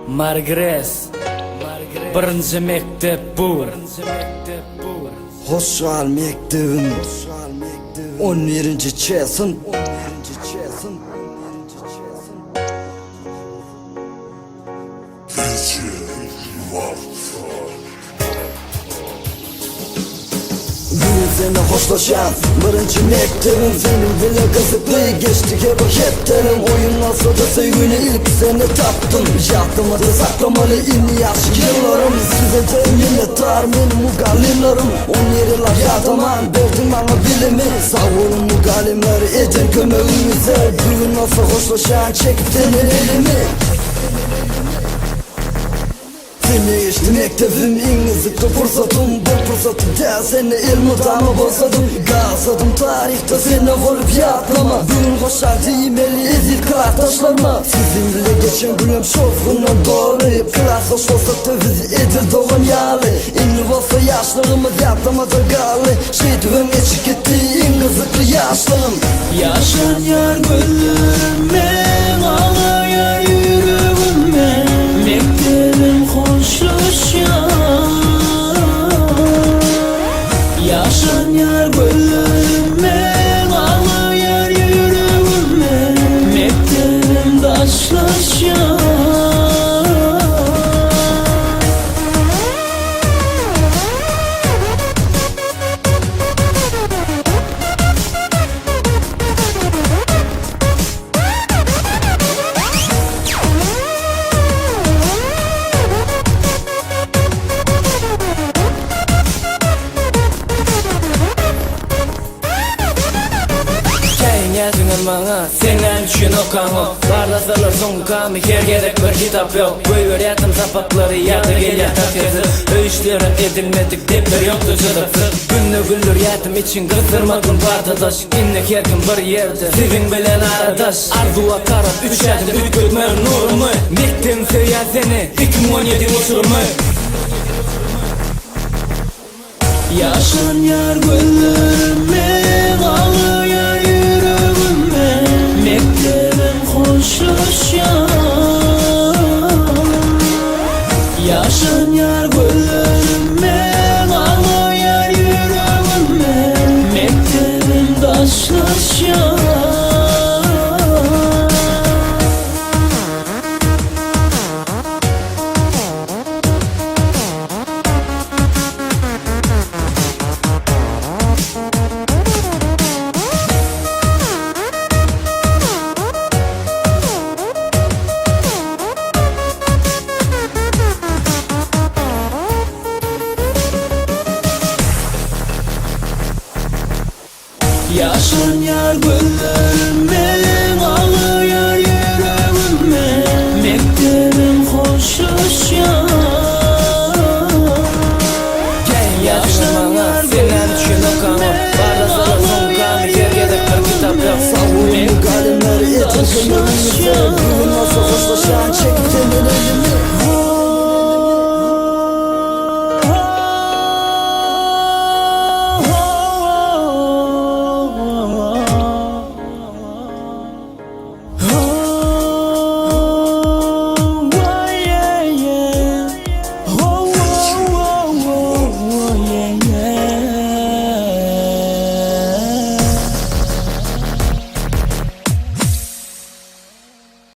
Margres birinci mektep bu. Hoşal mektebim 11. çesin. Seni hoşlaşan birinci mektebim, senin bile kızıklı geçtik hep hepterim. Oyun nasıl da sevgini ilk seni taptım. Yahtımada saklamalı inni yaşı yıllarım. Size de minnettar benim mugallimlerim. 10 yıllar yadaman verdim bana bilimi. Sağ olun mugallimler edin kömöğümüze. Bugün nasıl hoşlaşan çekip senin elimi. Seni işte mektebim İngilizlikte fırsatım. Bu fırsatı da seni ilmi dama bozadım. Gazladım tarihte seni olimpiyatlama. Bugün hoşal değmeli ezil kılaktaşlarıma. Sizinle geçen günüm şofkundan doğrayıp klas hoş olsa teviz edil doğan yağlı. İnli olsa yaşlarımız yatlamada galı. Şeytüvüm geçik gitti İngilizlikli yaşlarım. Yaşan yar gönlüme, ağlaya yüreğime. Mektebim hoşlaşan. Yaşan yar gönlüme, ağlaya yüreğime. Mektebim taşlaşan. Yazın bana senden düşün okamı. Bardasalar son kamı her gerek bir kitap yok. Buyur yatım sapakları yadı gel yatak yazı. Öğüşlerin edilmedik depler yoktu çıdıksız. Günlü güldür yatım için kızdırmadın partadaş. İnnek yerkin bir yerde sevin bilen aradaş. Arzuğa karab 3 adım 3 götmer nurumu. Mektem sevya seni 2017 uçurumu. Yaşan yar gönlüme, ağlaya yüreğime. Mektebim hoşlaşan. Yaşan yar gönlüme, ağlaya yüreğime. Mektebim taşlaşan. Yaşan yar gönlüme, ağlaya yüreğime. Mektebim hoşlaşan. Yaşan yar gönlüme, ağlaya yüreğime. Sağ olun mugallimler edin kömöğümüze.